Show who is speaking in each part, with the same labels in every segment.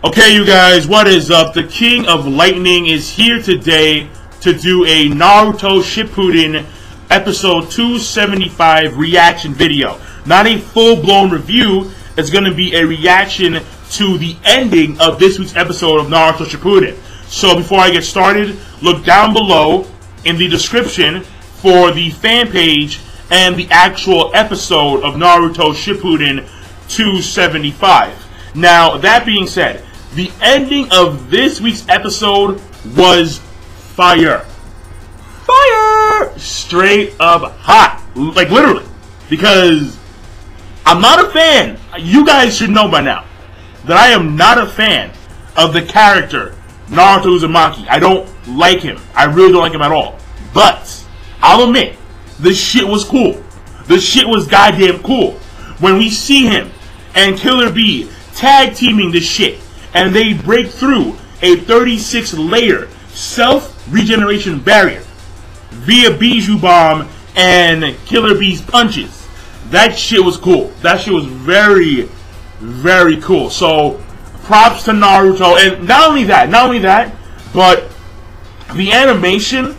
Speaker 1: Okay, you guys, what is up? The King of Lightning is here today to do a Naruto Shippuuden episode 275 reaction video. Not a full-blown review, it's going to be a reaction to the ending of this week's episode of Naruto Shippuuden. So before I get started, look down below in the description for the fan page and the actual episode of Naruto Shippuuden 275. Now, that being said, the ending of this week's episode was fire. Fire! Straight up hot. Like, literally. Because I'm not a fan. You guys should know by now that I am not a fan of the character Naruto Uzumaki. I don't like him. I really don't like him at all. But I'll admit, this shit was cool. This shit was goddamn cool. When we see him and Killer Bee tag teaming this shit, and they break through a 36-layer self-regeneration barrier via Bijou Bomb and Killer Bee's punches. That shit was cool. That shit was very, very cool. So, props to Naruto. And not only that, but the animation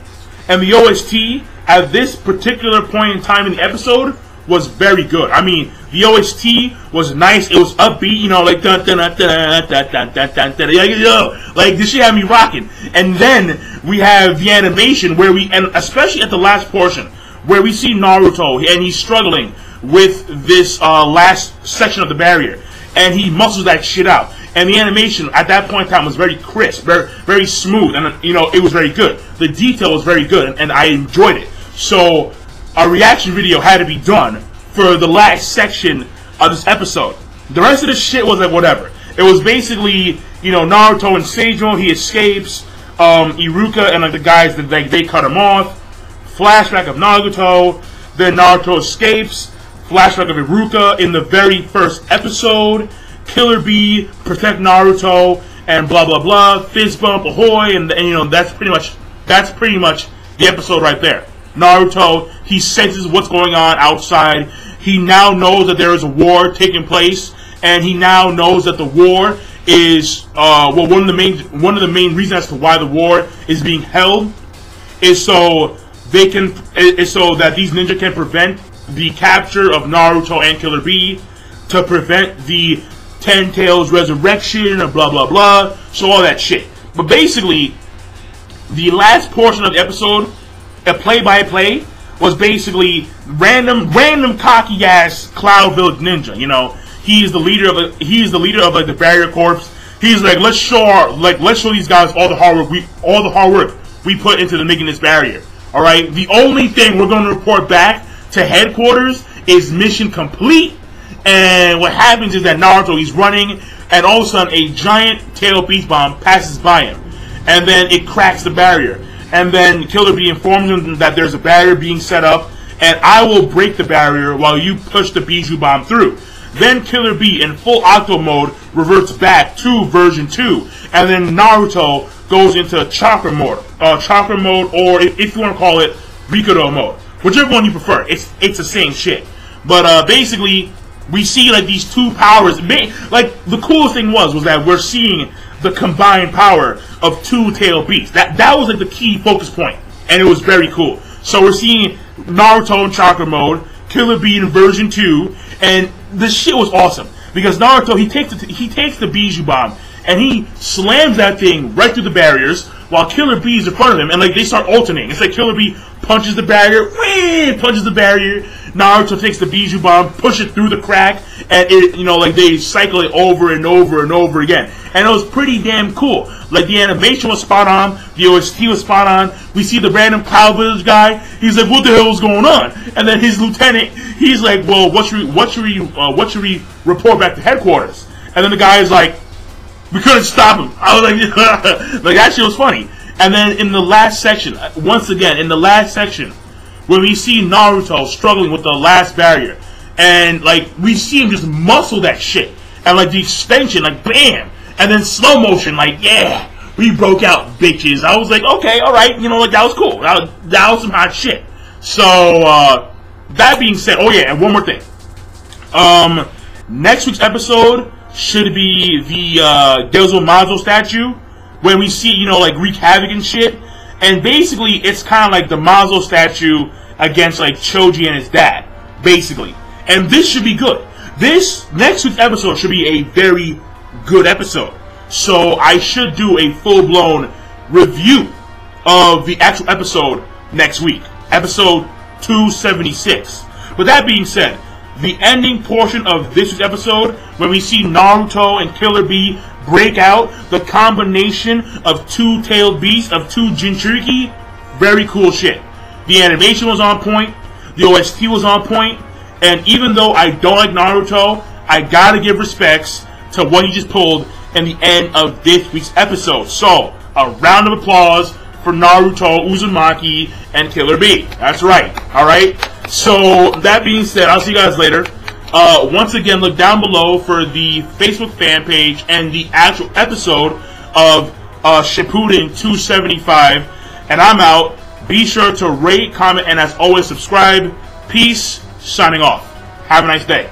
Speaker 1: and the OST at this particular point in time in the episode was very good. I mean, the OST was nice. It was upbeat, you know, like dun dun dun dun dun dun dun dun dun. Like this shit had me rocking. And then we have the animation where and especially at the last portion where we see Naruto and he's struggling with this last section of the barrier, and he muscles that shit out. And the animation at that point in time was very crisp, very smooth, and you know, it was very good. The detail was very good, and I enjoyed it. So a reaction video had to be done for the last section of this episode. The rest of the shit was like whatever. It was basically, you know, Naruto and Seijo, he escapes, Iruka and like the guys that they cut him off. Flashback of Naruto, then Naruto escapes. Flashback of Iruka in the very first episode. Killer Bee protect Naruto and blah blah blah. Fist bump ahoy, and you know that's pretty much the episode right there. Naruto, he senses what's going on outside. He now knows that there is a war taking place, and he now knows that the war is well, one of the main reasons as to why the war is being held is so that these ninja can prevent the capture of Naruto and Killer Bee, to prevent the Ten Tails resurrection and blah blah blah. So all that shit. But basically, the last portion of the episode, a play-by-play, was basically random cocky ass Cloud Village ninja. You know, he's the leader of like the Barrier Corps. He's like, let's show these guys all the hard work we put into making this barrier. All right. The only thing we're going to report back to headquarters is mission complete. And what happens is that Naruto, he's running, and all of a sudden a giant tail beast bomb passes by him, and then it cracks the barrier. And then Killer Bee informs him that there's a barrier being set up, and I will break the barrier while you push the Bijou Bomb through. Then Killer Bee, in full Octo mode, reverts back to version 2, and then Naruto goes into Chakra mode, or if you want to call it Rikudo mode, whichever one you prefer. It's the same shit. But basically, we see like these two powers. Like the coolest thing was that we're seeing the combined power of two tail beasts. That was like the key focus point, and it was very cool. So we're seeing Naruto in Chakra mode, Killer Bee in version 2, and this shit was awesome because Naruto, he takes the Bijou Bomb and he slams that thing right through the barriers while Killer Bee is in front of him, and like they start alternating. It's like Killer Bee punches the barrier, punches the barrier. Naruto takes the Bijou Bomb, pushes it through the crack, and it, you know, like they cycle it over and over and over again. And it was pretty damn cool. Like the animation was spot on, the OST was spot on. We see the random Cloud Village guy. He's like, "What the hell is going on?" And then his lieutenant, he's like, "Well, what should we report back to headquarters?" And then the guy is like, "We couldn't stop him." I was like, like that shit was funny. And then in the last section, once again, when we see Naruto struggling with the last barrier, and like we see him just muscle that shit, and like the extension, like bam, and then slow motion, like yeah, we broke out, bitches. I was like, okay, all right, you know, like that was cool. That was some hot shit. So that being said, oh yeah, and one more thing. Next week's episode should be the Gelzo Mazo statue, when we see, you know, like, wreak havoc and shit. And basically, it's kind of like the Mazo statue against, like, Choji and his dad, basically. And this should be good. This next week's episode should be a very good episode. So I should do a full-blown review of the actual episode next week. Episode 276. But that being said, the ending portion of this week's episode, when we see Naruto and Killer Bee break out, the combination of two-tailed beasts, of two Jinchuriki, very cool shit. The animation was on point, the OST was on point, and even though I don't like Naruto, I gotta give respects to what he just pulled in the end of this week's episode. So, a round of applause for Naruto, Uzumaki, and Killer Bee. That's right, alright? So, that being said, I'll see you guys later. Once again, look down below for the Facebook fan page and the actual episode of Shippuden 275. And I'm out. Be sure to rate, comment, and as always, subscribe. Peace. Signing off. Have a nice day.